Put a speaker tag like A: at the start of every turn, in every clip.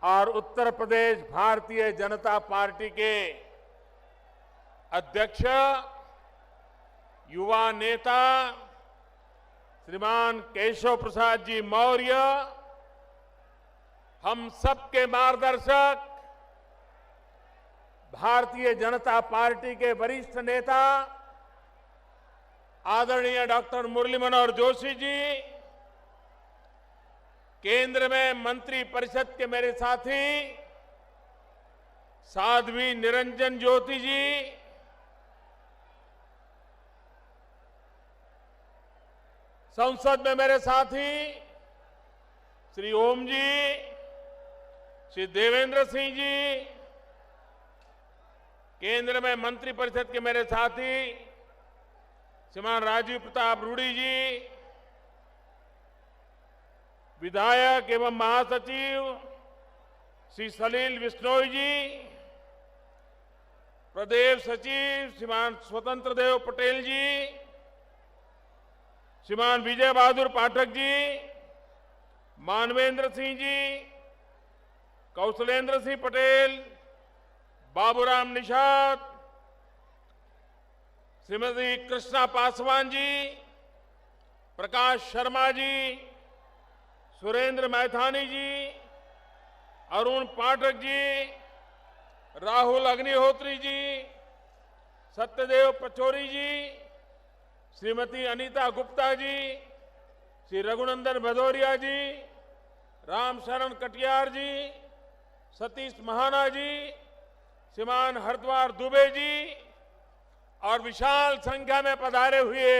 A: और उत्तर प्रदेश भारतीय जनता पार्टी के अध्यक्ष, युवा नेता श्रीमान केशव प्रसाद जी मौर्य, हम सबके मार्गदर्शक, भारतीय जनता पार्टी के वरिष्ठ नेता आदरणीय डॉक्टर मुरली मनोहर जोशी जी, केंद्र में मंत्री परिषद के मेरे साथी साध्वी निरंजन ज्योति जी, संसद में मेरे साथी श्री ओम जी, श्री देवेंद्र सिंह जी, केंद्र में मंत्री परिषद के मेरे साथी श्रीमान राजीव प्रताप रूडी जी, विधायक एवं महासचिव श्री सलील बिश्नोई जी, प्रदेश सचिव श्रीमान स्वतंत्र देव पटेल जी, श्रीमान विजय बहादुर पाठक जी, मानवेंद्र सिंह जी, कौशलेंद्र सिंह पटेल, बाबूराम निषाद, श्रीमती कृष्णा पासवान जी, प्रकाश शर्मा जी, सुरेंद्र मैथानी जी, अरुण पाठक जी, राहुल अग्निहोत्री जी, सत्यदेव पचौरी जी, श्रीमती अनीता गुप्ता जी, श्री रघुनंदन भदौरिया जी, रामशरण कटियार जी, सतीश महाना जी, श्रीमान हरद्वार दुबे जी और विशाल संख्या में पधारे हुए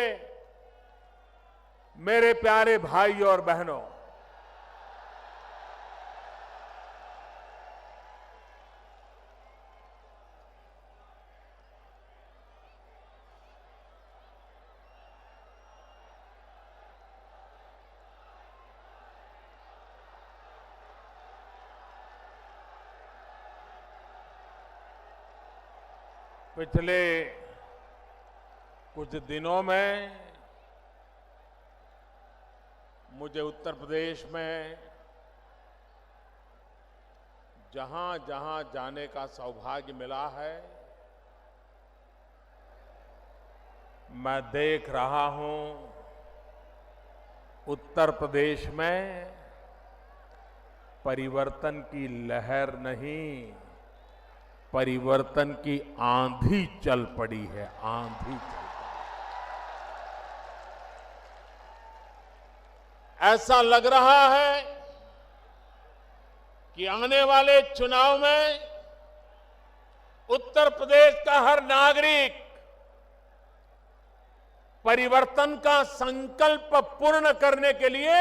A: मेरे प्यारे भाई और बहनों, पिछले कुछ दिनों में मुझे उत्तर प्रदेश में जहां जहां जाने का सौभाग्य मिला है, मैं देख रहा हूं उत्तर प्रदेश में परिवर्तन की लहर नहीं, परिवर्तन की आंधी चल पड़ी है, आंधी चल पड़ी। ऐसा लग रहा है कि आने वाले चुनाव में उत्तर प्रदेश का हर नागरिक परिवर्तन का संकल्प पूर्ण करने के लिए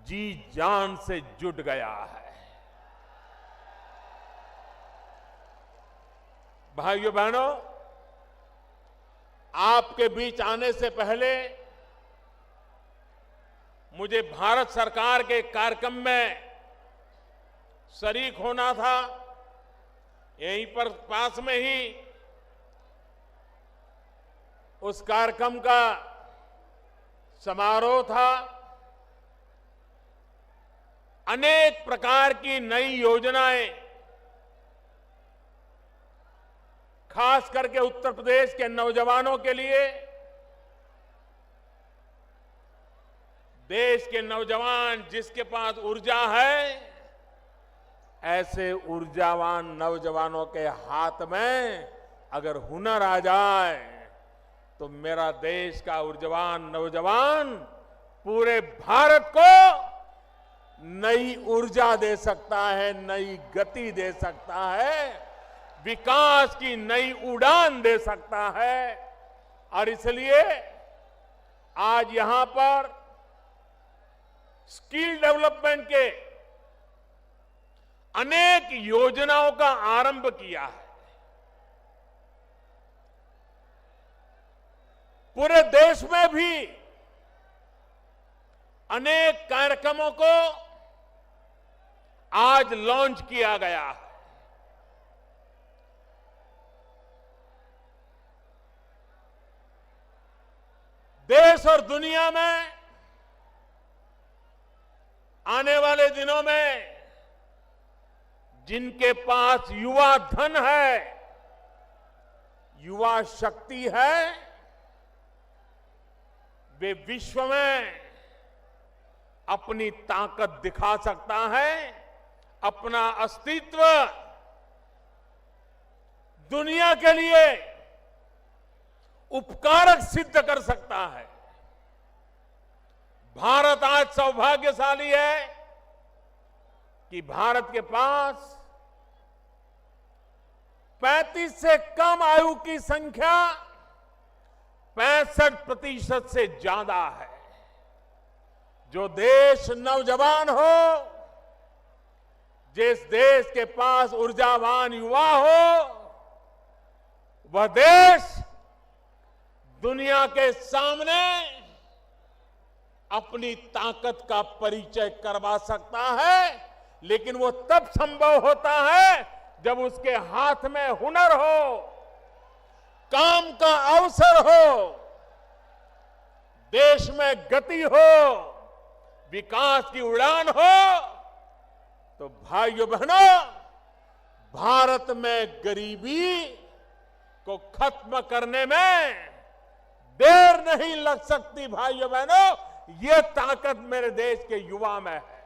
A: जी जान से जुट गया है। भाइयों बहनों, आपके बीच आने से पहले मुझे भारत सरकार के कार्यक्रम में शरीक होना था। यहीं पर पास में ही उस कार्यक्रम का समारोह था। अनेक प्रकार की नई योजनाएं खास करके उत्तर प्रदेश के नौजवानों के लिए, देश के नौजवान जिसके पास ऊर्जा है, ऐसे ऊर्जावान नौजवानों के हाथ में अगर हुनर आ जाए तो मेरा देश का ऊर्जावान नौजवान पूरे भारत को नई ऊर्जा दे सकता है, नई गति दे सकता है, विकास की नई उड़ान दे सकता है। और इसलिए आज यहां पर स्किल डेवलपमेंट के अनेक योजनाओं का आरंभ किया है। पूरे देश में भी अनेक कार्यक्रमों को आज लॉन्च किया गया है। देश और दुनिया में आने वाले दिनों में जिनके पास युवा धन है, युवा शक्ति है, वे विश्व में अपनी ताकत दिखा सकता है, अपना अस्तित्व दुनिया के लिए उपकारक सिद्ध कर सकता है। भारत आज सौभाग्यशाली है कि भारत के पास 35 से कम आयु की संख्या 65% से ज्यादा है। जो देश नौजवान हो, जिस देश के पास ऊर्जावान युवा हो, वह देश दुनिया के सामने अपनी ताकत का परिचय करवा सकता है। लेकिन वो तब संभव होता है जब उसके हाथ में हुनर हो, काम का अवसर हो, देश में गति हो, विकास की उड़ान हो। तो भाइयों बहनों, भारत में गरीबी को खत्म करने में देर नहीं लग सकती। भाइयों बहनों, ये ताकत मेरे देश के युवा में है।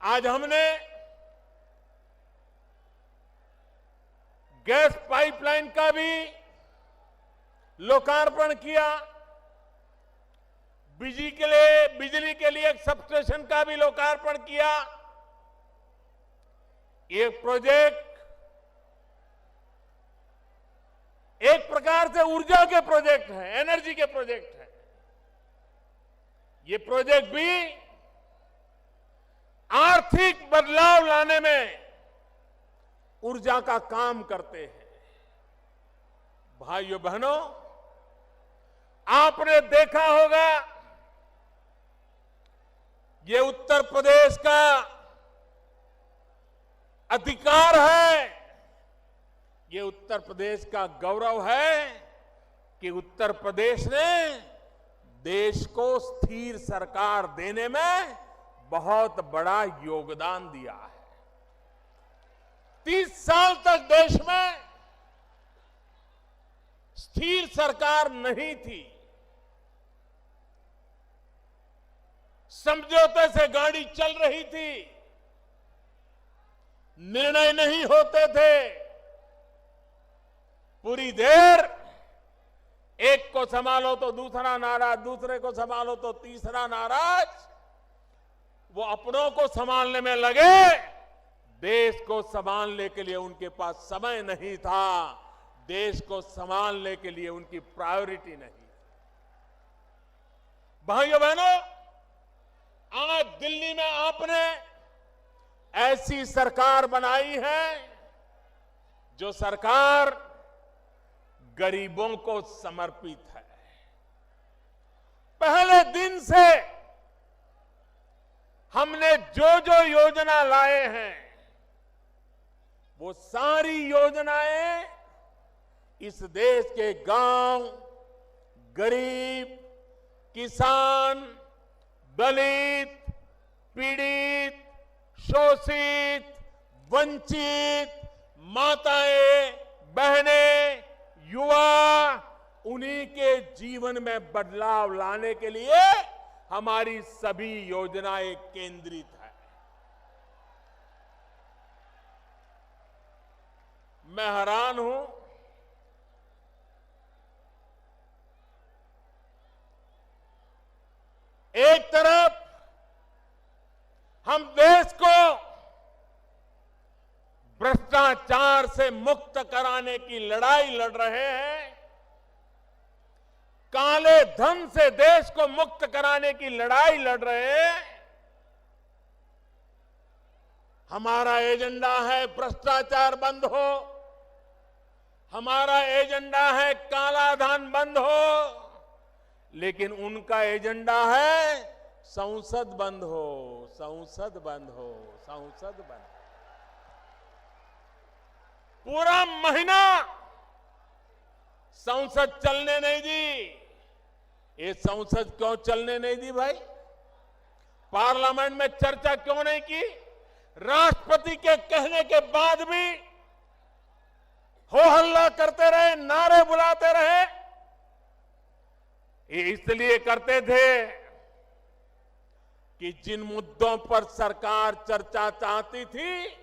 A: आज हमने गैस पाइपलाइन का भी लोकार्पण किया, बिजली के लिए एक सबस्टेशन का भी लोकार्पण किया। ये प्रोजेक्ट एक प्रकार से ऊर्जा के प्रोजेक्ट है, एनर्जी के प्रोजेक्ट है। ये प्रोजेक्ट भी आर्थिक बदलाव लाने में ऊर्जा का काम करते हैं। भाइयों बहनों, आपने देखा होगा, ये उत्तर प्रदेश का अधिकार है, ये उत्तर प्रदेश का गौरव है कि उत्तर प्रदेश ने देश को स्थिर सरकार देने में बहुत बड़ा योगदान दिया है। 30 साल तक देश में स्थिर सरकार नहीं थी। समझौते से गाड़ी चल रही थी, निर्णय नहीं होते थे। पूरी देर एक को संभालो तो दूसरा नाराज, दूसरे को संभालो तो तीसरा नाराज। वो अपनों को संभालने में लगे, देश को संभालने के लिए उनके पास समय नहीं था, देश को संभालने के लिए उनकी प्रायोरिटी नहीं। भाइयों बहनों, आज दिल्ली में आपने ऐसी सरकार बनाई है जो सरकार गरीबों को समर्पित है। पहले दिन से हमने जो जो योजना लाए हैं, वो सारी योजनाएं इस देश के गांव, गरीब, किसान, दलित, पीड़ित, शोषित, वंचित, माताएं, बहनें, युवा, उन्हीं के जीवन में बदलाव लाने के लिए हमारी सभी योजनाएं केंद्रित है। मैं हैरान हूं, एक तरफ हम देश को भ्रष्टाचार से मुक्त कराने की लड़ाई लड़ रहे हैं, काले धन से देश को मुक्त कराने की लड़ाई लड़ रहे हैं। हमारा एजेंडा है भ्रष्टाचार बंद हो, हमारा एजेंडा है काला धन बंद हो, लेकिन उनका एजेंडा है संसद बंद हो, संसद बंद हो, संसद बंद। पूरा महीना संसद चलने नहीं दी। ये संसद क्यों चलने नहीं दी भाई? पार्लियामेंट में चर्चा क्यों नहीं की? राष्ट्रपति के कहने के बाद भी हो हल्ला करते रहे, नारे बुलाते रहे। ये इसलिए करते थे कि जिन मुद्दों पर सरकार चर्चा चाहती थी,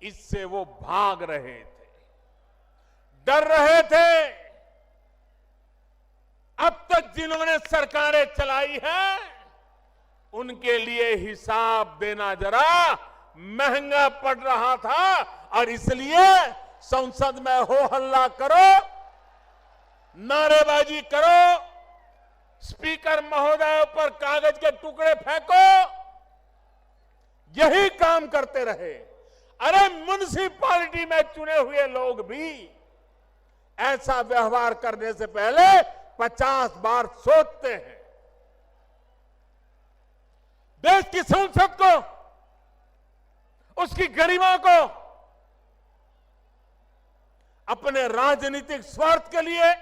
A: इससे वो भाग रहे थे, डर रहे थे। अब तक जिन्होंने सरकारें चलाई हैं, उनके लिए हिसाब देना जरा महंगा पड़ रहा था और इसलिए संसद में हो हल्ला करो, नारेबाजी करो, स्पीकर महोदय पर कागज के टुकड़े फेंको, यही काम करते रहे। अरे म्युनिसिपैलिटी में चुने हुए लोग भी ऐसा व्यवहार करने से पहले 50 बार सोचते हैं। देश की संसद को, उसकी गरिमा को अपने राजनीतिक स्वार्थ के लिए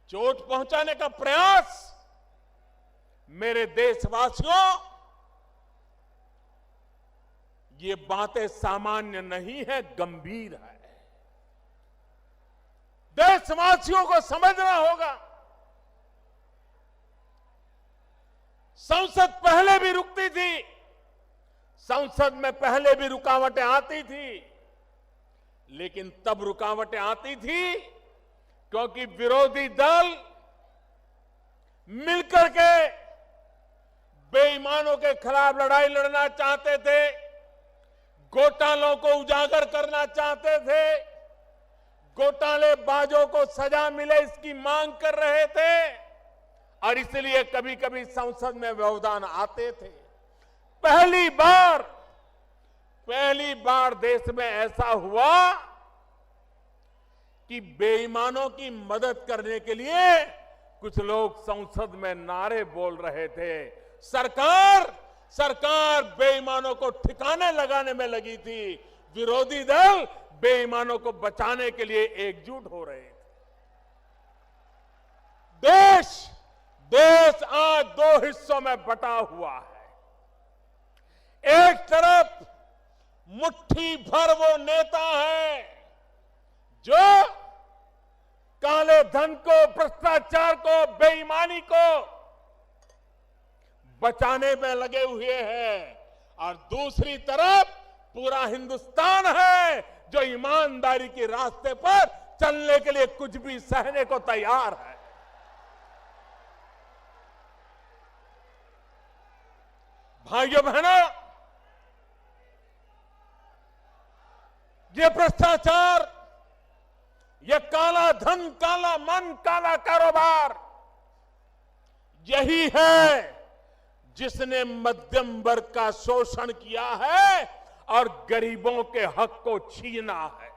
A: चोट पहुंचाने का प्रयास, मेरे देशवासियों, ये बातें सामान्य नहीं है, गंभीर है। देशवासियों को समझना होगा। संसद पहले भी रुकती थी, संसद में पहले भी रुकावटें आती थी, लेकिन तब रुकावटें आती थी क्योंकि विरोधी दल मिलकर के बेईमानों के खिलाफ लड़ाई लड़ना चाहते थे, घोटालों को उजागर करना चाहते थे, घोटालेबाजों को सजा मिले इसकी मांग कर रहे थे और इसलिए कभी कभी संसद में व्यवधान आते थे। पहली बार देश में ऐसा हुआ कि बेईमानों की मदद करने के लिए कुछ लोग संसद में नारे बोल रहे थे। सरकार बेईमानों को ठिकाने लगाने में लगी थी, विरोधी दल बेईमानों को बचाने के लिए एकजुट हो रहे थे। देश आज दो हिस्सों में बटा हुआ है। एक तरफ मुट्ठी भर वो नेता है जो काले धन को, भ्रष्टाचार को, बेईमानी को बचाने में लगे हुए हैं और दूसरी तरफ पूरा हिंदुस्तान है जो ईमानदारी के रास्ते पर चलने के लिए कुछ भी सहने को तैयार है। भाइयों बहनों, ये भ्रष्टाचार, ये काला धन, काला मन, काला कारोबार, यही है जिसने मध्यम वर्ग का शोषण किया है और गरीबों के हक को छीना है।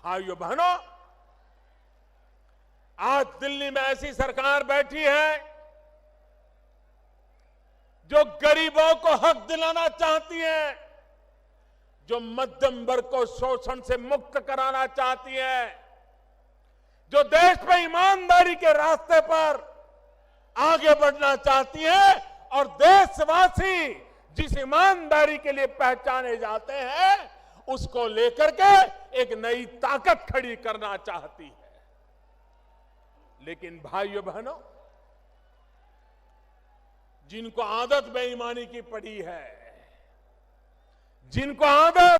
A: भाइयों बहनों, आज दिल्ली में ऐसी सरकार बैठी है जो गरीबों को हक दिलाना चाहती है, जो मध्यम वर्ग को शोषण से मुक्त कराना चाहती है, जो देश में ईमानदारी के रास्ते पर आगे बढ़ना चाहती है और देशवासी जिस ईमानदारी के लिए पहचाने जाते हैं उसको लेकर के एक नई ताकत खड़ी करना चाहती है। लेकिन भाइयों बहनों, जिनको आदत बेईमानी की पड़ी है, जिनको आदत